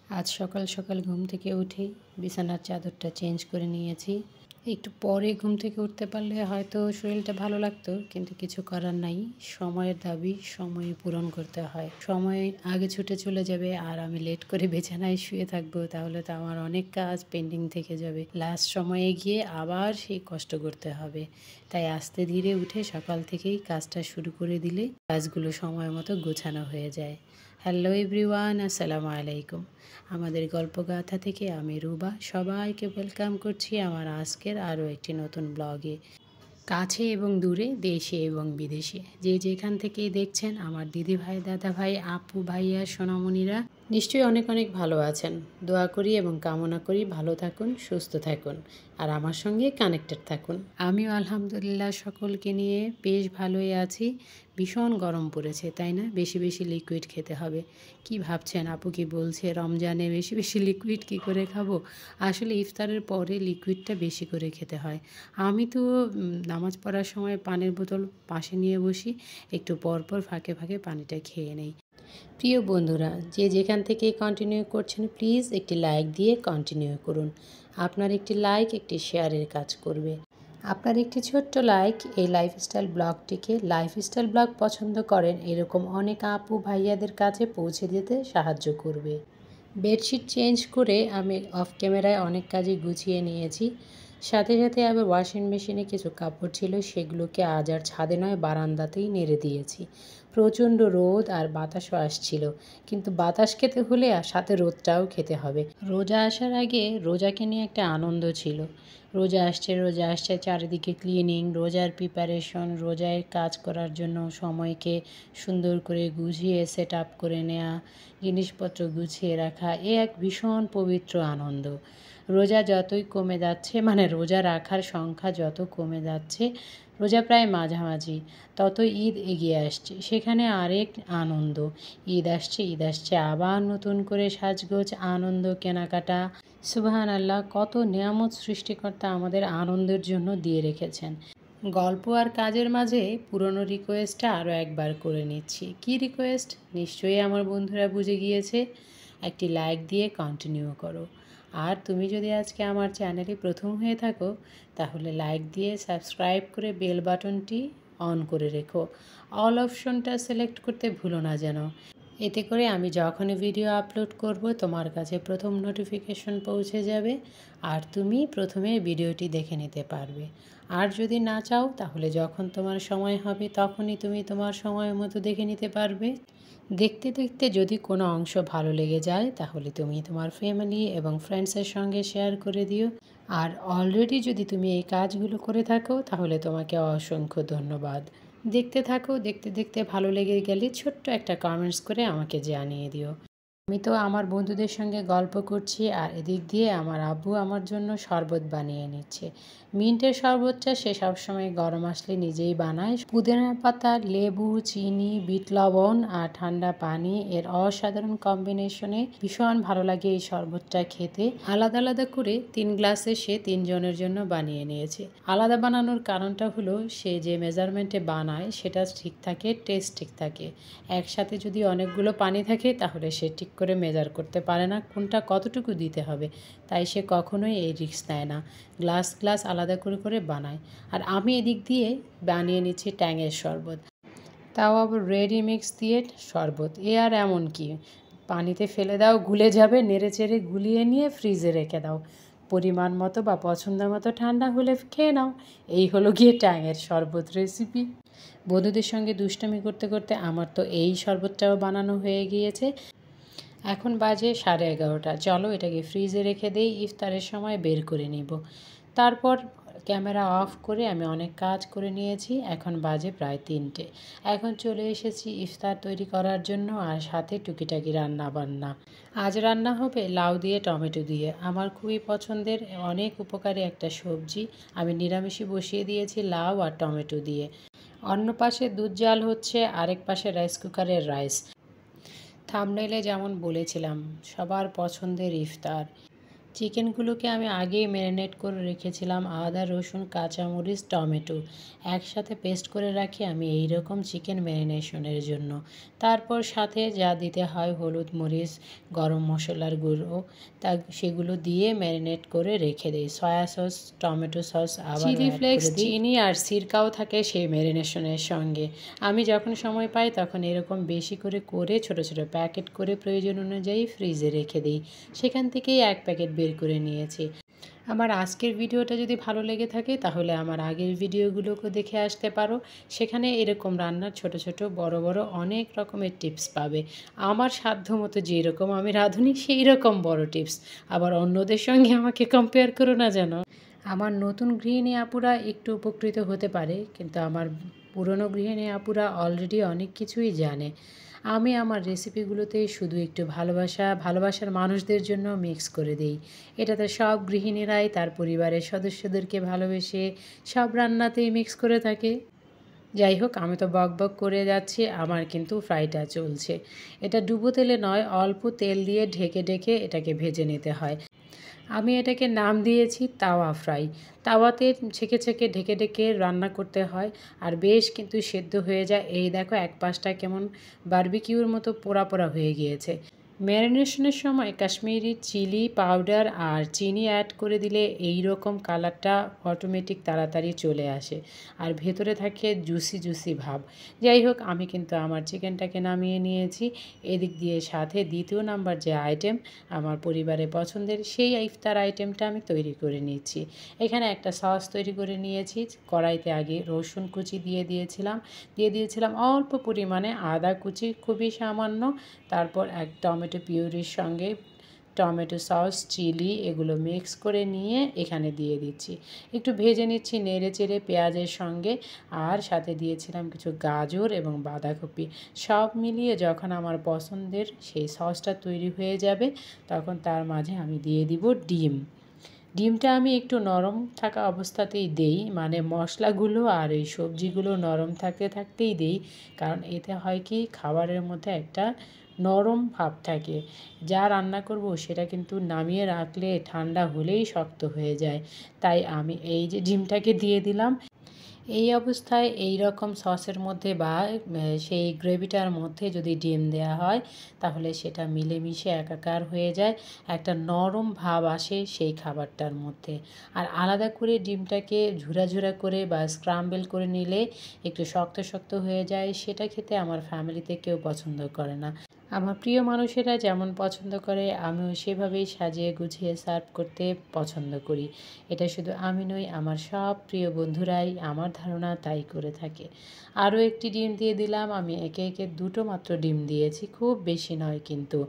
আজ সকাল সকাল ঘুম থেকে উঠেই বিছানার চাদরটা চেঞ্জ করে নিয়েছি। একটু পরে ঘুম থেকে উঠতে পারলে হয়তো শরীরটা ভালো লাগতো, কিন্তু কিছু করার নাই। সময়ের দাবি সময়ে পূরণ করতে হয়। সময় আগে ছুটে চলে যাবে আর আমি লেট করে বিছানায় শুয়ে থাকবো, তাহলে তো আমার অনেক কাজ পেন্ডিং থেকে যাবে। লাস্ট সময়ে গিয়ে আবার সেই কষ্ট করতে হবে। তাই আস্তে ধীরে উঠে সকাল থেকেই কাজটা শুরু করে দিলে কাজগুলো সময় মতো গোছানো হয়ে যায়। হ্যালো এভরিওয়ান, আসসালামু আলাইকুম। আমাদের গল্পগাথা থেকে আমি রুবা সবাইকে ওয়েলকাম করছি আমার আজকের আরও একটি নতুন ব্লগে। কাছে এবং দূরে, দেশে এবং বিদেশে, যে যেখান থেকেই দেখছেন আমার দিদি ভাই, দাদা ভাই, আপু, ভাইয়া, সোনামণিরা নিশ্চয়ই অনেক অনেক ভালো আছেন। দোয়া করি এবং কামনা করি ভালো থাকুন, সুস্থ থাকুন আর আমার সঙ্গে কানেক্টেড থাকুন। আমিও আলহামদুলিল্লাহ সকলকে নিয়ে বেশ ভালোই আছি। ভীষণ গরম পড়েছে, তাই না? বেশি বেশি লিকুইড খেতে হবে। কি ভাবছেন, আপু কি বলছে রমজানে বেশি বেশি লিকুইড কি করে খাবো? আসলে ইফতারের পরে লিকুইডটা বেশি করে খেতে হয়। আমি তো নামাজ পড়ার সময় পানির বোতল পাশে নিয়ে বসি, একটু পর পর ফাঁকে ফাঁকে পানিটা খেয়ে নেই। প্রিয় বন্ধুরা, যে যেখান থেকে কন্টিনিউ করছেন প্লিজ একটি লাইক দিয়ে কন্টিনিউ করুন। আপনার একটি লাইক একটি শেয়ারের কাজ করবে। আপনার একটি ছোট্ট লাইক এই লাইফস্টাইল ব্লগ পছন্দ করেন এরকম অনেক আপু ভাইয়াদের কাছে পৌঁছে দিতে সাহায্য করবে। বেডশিট চেঞ্জ করে আমি অফ ক্যামেরায় অনেক কাজই গুছিয়ে নিয়েছি। সাথে সাথে আবার ওয়াশিং মেশিনে কিছু কাপড় ছিল, সেগুলোকে আজ আর ছাদে নয় বারান্দাতেই নেড়ে দিয়েছি। প্রচণ্ড রোদ আর বাতাসও আসছিল, কিন্তু বাতাস খেতে হলে আর সাথে রোদটাও খেতে হবে। রোজা আসার আগে রোজাকে নিয়ে একটা আনন্দ ছিল। রোজা আসছে, চারিদিকে ক্লিনিং, রোজার প্রিপারেশন, রোজায় কাজ করার জন্য সময়কে সুন্দর করে গুছিয়ে সেট আপ করে নেওয়া, জিনিসপত্র গুছিয়ে রাখা, এ এক ভীষণ পবিত্র আনন্দ। রোজা যতই কমে যাচ্ছে, রোজা রাখার সংখ্যা যত কমে যাচ্ছে, রোজা প্রায় মাঝামাঝি, তত ঈদ এগিয়ে আসছে, সেখানে আরেক আনন্দ। ঈদ আসছে আবার নতুন করে সাজগোজ, আনন্দ, কেনাকাটা। সুবহান আল্লাহ, কত নিয়ামত সৃষ্টিকর্তা আমাদের আনন্দের জন্য দিয়ে রেখেছেন। গল্প আর কাজের মাঝে পুরনো রিকোয়েস্টটা আরও একবার করে নিচ্ছি। কি রিকোয়েস্ট? নিশ্চয়ই আমার বন্ধুরা বুঝে গিয়েছে। একটি লাইক দিয়ে কন্টিনিউ করো। আর তুমি যদি আজকে আমার চ্যানেলে প্রথম হয়ে থাকো, তাহলে লাইক দিয়ে সাবস্ক্রাইব করে বেল বাটনটি অন করে রেখো। অল অপশনটা সিলেক্ট করতে ভুলো না যেন। এতে করে আমি যখনই ভিডিও আপলোড করব তোমার কাছে প্রথম নোটিফিকেশন পৌঁছে যাবে আর তুমি প্রথমে ভিডিওটি দেখে নিতে পারবে। আর যদি না চাও, তাহলে যখন তোমার সময় হবে তখনই তুমি তোমার সময় মতো দেখে নিতে পারবে। দেখতে দেখতে যদি কোনো অংশ ভালো লেগে যায়, তাহলে তুমি তোমার ফ্যামিলি এবং ফ্রেন্ডসের সঙ্গে শেয়ার করে দিও। আর অলরেডি যদি তুমি এই কাজগুলো করে থাকো, তাহলে তোমাকে অসংখ্য ধন্যবাদ। দেখতে থাকো, দেখতে দেখতে ভালো লেগে গেলে ছোট্ট একটা কমেন্টস করে আমাকে জানিয়ে দিও। আমি তো আমার বন্ধুদের সঙ্গে গল্প করছি আর এদিক দিয়ে আমার আব্বু আমার জন্য শরবত বানিয়ে নিচ্ছে। মিন্টের শরবতটা সে সবসময় গরম আসলে নিজেই বানায়। পুদিনা পাতা, লেবু, চিনি, বিট লবণ আর ঠান্ডা পানি, এর অসাধারণ কম্বিনেশনে ভীষণ ভালো লাগে এই শরবতটা খেতে। আলাদা আলাদা করে 3 গ্লাসে সে 3 জনের জন্য বানিয়ে নিয়েছে। আলাদা বানানোর কারণটা হলো, সে যে মেজারমেন্টে বানায় সেটা ঠিক থাকে, টেস্ট ঠিক থাকে। একসাথে যদি অনেকগুলো পানি থাকে, তাহলে সে ঠিক করে মেজার করতে পারে না কোনটা কতটুকু দিতে হবে। তাই সে কখনোই এই রিস্ক নেয় না, গ্লাস গ্লাস আলাদা করে করে বানায়। আর আমি এদিক দিয়ে বানিয়ে নিচ্ছি ট্যাঙের শরবত, তাও আবার রেডি মিক্স দিয়ে শরবত। এ আর এমন কি, পানিতে ফেলে দাও, গুলে যাবে, নেড়ে চেড়ে গুলিয়ে নিয়ে ফ্রিজে রেখে দাও, পরিমাণ মতো বা পছন্দ মতো ঠান্ডা হলে খেয়ে নাও। এই হলো গিয়ে ট্যাঙের শরবত রেসিপি। বন্ধুদের সঙ্গে দুষ্টামি করতে করতে আমার তো এই শরবতটাও বানানো হয়ে গিয়েছে। এখন বাজে 11:30। চলো এটাকে ফ্রিজে রেখে দেই, ইফতারের সময় বের করে নিব। তারপর ক্যামেরা অফ করে আমি অনেক কাজ করে নিয়েছি। এখন বাজে প্রায় 3টে। এখন চলে এসেছি ইফতার তৈরি করার জন্য আর সাথে টুকিটাকি রান্না বান্না। আজ রান্না হবে লাউ দিয়ে টমেটো দিয়ে, আমার খুবই পছন্দের অনেক উপকারী একটা সবজি। আমি নিরামিষই বসিয়ে দিয়েছি লাউ আর টমেটো দিয়ে। অন্য পাশে দুধ জাল হচ্ছে, আরেক পাশে রাইস কুকারের রাইস। থাম্বনেইলে যেমন বলেছিলাম, সবার পছন্দের ইফতার। চিকেনগুলোকে আমি আগেই ম্যারিনেট করে রেখেছিলাম আদা, রসুন, কাঁচামরিচ, টমেটো একসাথে পেস্ট করে রাখি আমি এই রকম চিকেন ম্যারিনেশনের জন্য। তারপর সাথে যা দিতে হয় হলুদ, মরিচ, গরম মশলার গুঁড়ো সেগুলো দিয়ে ম্যারিনেট করে রেখে দিই। সয়া সস, টমেটো সস আবার চিলি ফ্লেক্স, চিনি আর সিরকাও থাকে সেই ম্যারিনেশনের সঙ্গে। আমি যখন সময় পাই তখন এরকম বেশি করে ছোট ছোট প্যাকেট করে প্রয়োজন অনুযায়ী ফ্রিজে রেখে দিই। সেখান থেকেই এক প্যাকেট বের করে নিয়েছি। আমার আজকের ভিডিওটা যদি ভালো লেগে থাকে তাহলে আমার আগের ভিডিওগুলোকে দেখে আসতে পারো। সেখানে এরকম রান্নার ছোট ছোট বড় বড় অনেক রকমের টিপস পাবে। আমার সাধ্য মতো যেরকম আমি রাঁধুনি সেই রকম বড় টিপস। আবার অন্যদের সঙ্গে আমাকে কম্পেয়ার করো না যেন। আমার নতুন গৃহিণী আপুরা একটু উপকৃত হতে পারে, কিন্তু আমার পুরনো গৃহিণী আপুরা অলরেডি অনেক কিছুই জানে। আমি আমার রেসিপিগুলোতে শুধু একটু ভালোবাসার মানুষদের জন্য মিক্স করে দিই। এটাতে সব গৃহিণীরাই তার পরিবারের সদস্যদেরকে ভালোবেসে সব রান্নাতেই মিক্স করে থাকে। যাই হোক, আমি তো বক করে যাচ্ছি, আমার কিন্তু ফ্রাইটা চলছে। এটা ডুবো তেলে নয়, অল্প তেল দিয়ে ঢেকে এটাকে ভেজে নিতে হয়। আমি এটাকে নাম দিয়েছি তাওয়া ফ্রাই। তাওয়াতে ছেঁকে ঢেকে রান্না করতে হয়, আর বেশ কিন্তু সেদ্ধ হয়ে যায়। এই দেখো এক পাশটা কেমন বারবিকিউর মতো পোড়া হয়ে গিয়েছে। ম্যারিনেশনের সময় কাশ্মীরি চিলি পাউডার আর চিনি অ্যাড করে দিলে এই রকম কালারটা অটোমেটিক তাড়াতাড়ি চলে আসে, আর ভেতরে থাকে জুসি ভাব। যাই হোক, আমি কিন্তু আমার চিকেনটাকে নামিয়ে নিয়েছি। এদিক দিয়ে সাথে দ্বিতীয় নাম্বার যে আইটেম আমার পরিবারের পছন্দের, সেই ইফতার আইটেমটা আমি তৈরি করে নিচ্ছি। এখানে একটা সস তৈরি করে নিয়েছি। কড়াইতে আগে রসুন কুচি দিয়ে দিয়েছিলাম অল্প পরিমাণে আদা কুচি, খুবই সামান্য। তারপর এক টমেটো পিউরির সঙ্গে টমেটো সস, চিলি এগুলো মিক্স করে নিয়ে এখানে দিয়ে দিচ্ছি। একটু ভেজে নিচ্ছি নেড়েচেড়ে পেঁয়াজের সঙ্গে, আর সাথে দিয়েছিলাম কিছু গাজর এবং বাঁধাকপি। সব মিলিয়ে যখন আমার পছন্দের সেই সসটা তৈরি হয়ে যাবে তখন তার মাঝে আমি দিয়ে দিব ডিমটা আমি একটু নরম থাকা অবস্থাতেই দেই, মানে মশলাগুলো আর এই সবজিগুলো নরম থাকতেই দেই। কারণ এতে হয় কি, খাবারের মধ্যে একটা নরম ভাব থাকে। যা রান্না করব সেটা কিন্তু নামিয়ে রাখলে ঠান্ডা হলেই শক্ত হয়ে যায়। তাই আমি এই যে ডিমটাকে দিয়ে দিলাম। এই অবস্থায় এই রকম সসের মধ্যে বা সেই গ্রেভিটার মধ্যে যদি ডিম দেওয়া হয় তাহলে সেটা মিলেমিশে একাকার হয়ে যায়, একটা নরম ভাব আসে সেই খাবারটার মধ্যে। আর আলাদা করে ডিমটাকে ঝুরা করে বা স্ক্রাম্বল করে নিলে একটু শক্ত হয়ে যায়, সেটা খেতে আমার ফ্যামিলিতে কেউ পছন্দ করে না। আমার প্রিয় মানুষেরা যেমন পছন্দ করে আমিও সেভাবেই সাজিয়ে গুছিয়ে সার্ভ করতে পছন্দ করি। এটা শুধু আমি নই, আমার সব প্রিয় বন্ধুরাই আমার ধারণা তাই করে থাকে। আরও একটি ডিম দিয়ে দিলাম। আমি একে দুটো মাত্র ডিম দিয়েছি, খুব বেশি নয় কিন্তু।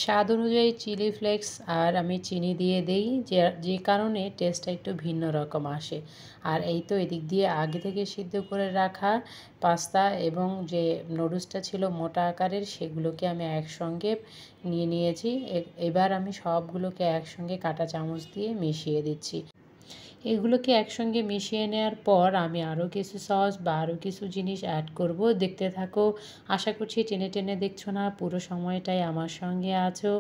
স্বাদ অনুযায়ী চিলি ফ্লেক্স আর আমি চিনি দিয়ে দেই, যে কারণে টেস্টটা একটু ভিন্ন রকম আসে। আর এই তো এদিক দিয়ে আগে থেকে সিদ্ধ করে রাখা পাস্তা এবং যে নুডলসটা ছিল মোটা আকারের, সেগুলোকে আমি একসঙ্গে নিয়েছি। এবার আমি সবগুলোকে একসঙ্গে কাঁটা চামচ দিয়ে মিশিয়ে দিচ্ছি। এগুলোকে একসঙ্গে মিশিয়ে নেওয়ার পর আমি আরও কিছু সস বা আরও কিছু জিনিস অ্যাড করব। দেখতে থাকো। আশা করছি টেনে দেখছো না, পুরো সময়টাই আমার সঙ্গে আছো।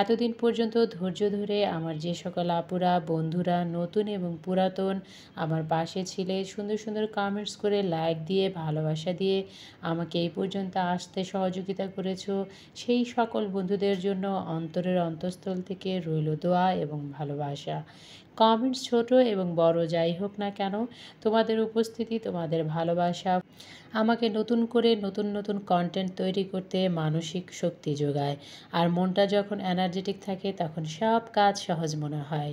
এতদিন পর্যন্ত ধৈর্য ধরে আমার যে সকল আপুরা বন্ধুরা নতুন এবং পুরাতন আমার পাশে ছিলে, সুন্দর কমেন্টস করে লাইক দিয়ে ভালোবাসা দিয়ে আমাকে এই পর্যন্ত আসতে সহযোগিতা করেছো, সেই সকল বন্ধুদের জন্য অন্তরের অন্তঃস্থল থেকে রইল দোয়া এবং ভালোবাসা। কমেন্টস ছোট এবং বড় যাই হোক না কেন, তোমাদের উপস্থিতি, তোমাদের ভালোবাসা আমাকে নতুন করে নতুন কন্টেন্ট তৈরি করতে মানসিক শক্তি যোগায়। আর মনটা যখন এনার্জেটিক থাকে তখন সব কাজ সহজ মনে হয়।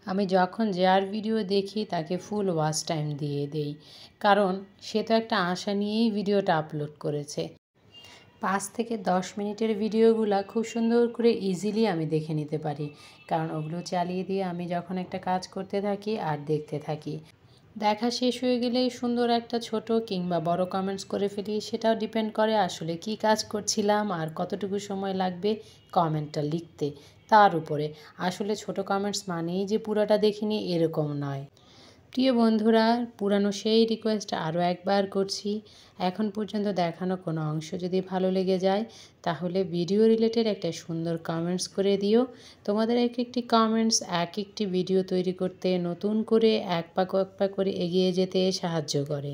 আমি যখন যার ভিডিও দেখি তাকে ফুল ওয়াচ টাইম দিয়ে দেই, কারণ সে তো একটা আশা নিয়েই ভিডিওটা আপলোড করেছে। 5 থেকে 10 মিনিটের ভিডিওগুলো খুব সুন্দর করে ইজিলি আমি দেখে নিতে পারি, কারণ ওগুলো চালিয়ে দিয়ে আমি যখন একটা কাজ করতে থাকি আর দেখতে থাকি। দেখা শেষ হয়ে গেলে সুন্দর একটা ছোট কিংবা বড় কমেন্টস করে ফেলি। সেটাও ডিপেন্ড করে আসলে কি কাজ করছিলাম আর কতটুকু সময় লাগবে কমেন্টটা লিখতে, তার উপরে। আসলে ছোট কমেন্টস মানেই যে পুরোটা দেখিনি এরকম নয়। প্রিয় বন্ধুরা, পুরানো সেই রিকোয়েস্ট আরও একবার করছি, এখন পর্যন্ত দেখানো কোনো অংশ যদি ভালো লেগে যায় তাহলে ভিডিও রিলেটেড একটা সুন্দর কমেন্টস করে দিও। তোমাদের এক একটি কমেন্টস এক একটি ভিডিও তৈরি করতে, নতুন করে এক পা করে এগিয়ে যেতে সাহায্য করে।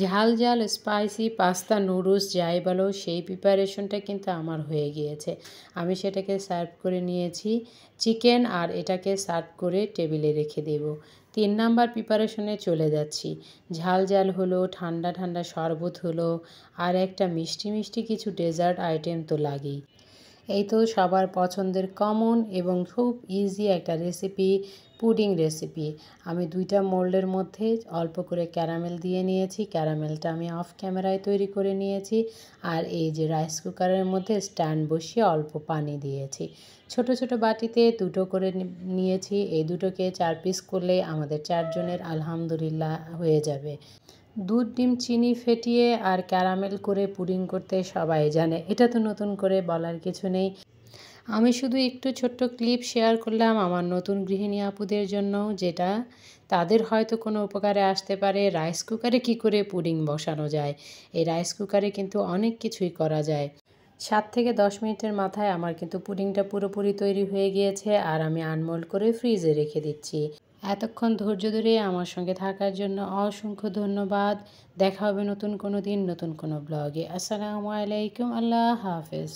ঝাল ঝাল স্পাইসি পাস্তা নুডলস যাই বলো, সেই প্রিপারেশনটা কিন্তু আমার হয়ে গিয়েছে। আমি সেটাকে সার্ভ করে নিয়েছি চিকেন, আর এটাকে সার্ভ করে টেবিলে রেখে দেব। 3 নাম্বার প্রিপারেশনে চলে যাচ্ছি। ঝাল ঝাল হলো, ঠান্ডা ঠান্ডা শরবত হলো, আর একটা মিষ্টি মিষ্টি কিছু ডেজার্ট আইটেম তো লাগেই। এই তো সবার পছন্দের কমন এবং খুব ইজি একটা রেসিপি, পুডিং রেসিপি। আমি 2টা মোল্ডের মধ্যে অল্প করে ক্যারামেল দিয়ে নিয়েছি। ক্যারামেলটা আমি অফ ক্যামেরায় তৈরি করে নিয়েছি। আর এই যে রাইস কুকারের মধ্যে স্ট্যান্ড বসিয়ে অল্প পানি দিয়েছি। ছোট ছোট বাটিতে 2টো করে নিয়েছি। এই 2টোকে 4 পিস করলে আমাদের 4 জনের আলহামদুলিল্লাহ হয়ে যাবে। দুধ ডিম চিনি ফেটিয়ে আর ক্যারামেল করে পুডিং করতে সবাই জানে, এটা তো নতুন করে বলার কিছু নেই। আমি শুধু একটু ছোট্ট ক্লিপ শেয়ার করলাম আমার নতুন গৃহিণী আপুদের জন্য, যেটা তাদের হয়তো কোনো উপকারে আসতে পারে। রাইস কুকারে কী করে পুডিং বসানো যায়, এই রাইস কুকারে কিন্তু অনেক কিছুই করা যায়। 7 থেকে 10 মিনিটের মাথায় আমার কিন্তু পুডিংটা পুরোপুরি তৈরি হয়ে গিয়েছে, আর আমি আনমোল্ড করে ফ্রিজে রেখে দিচ্ছি। এতক্ষণ ধৈর্য ধরে আমার সঙ্গে থাকার জন্য অসংখ্য ধন্যবাদ। দেখা হবে নতুন কোনো দিন নতুন কোনো ব্লগে। আসসালামু আলাইকুম, আল্লাহ হাফেজ।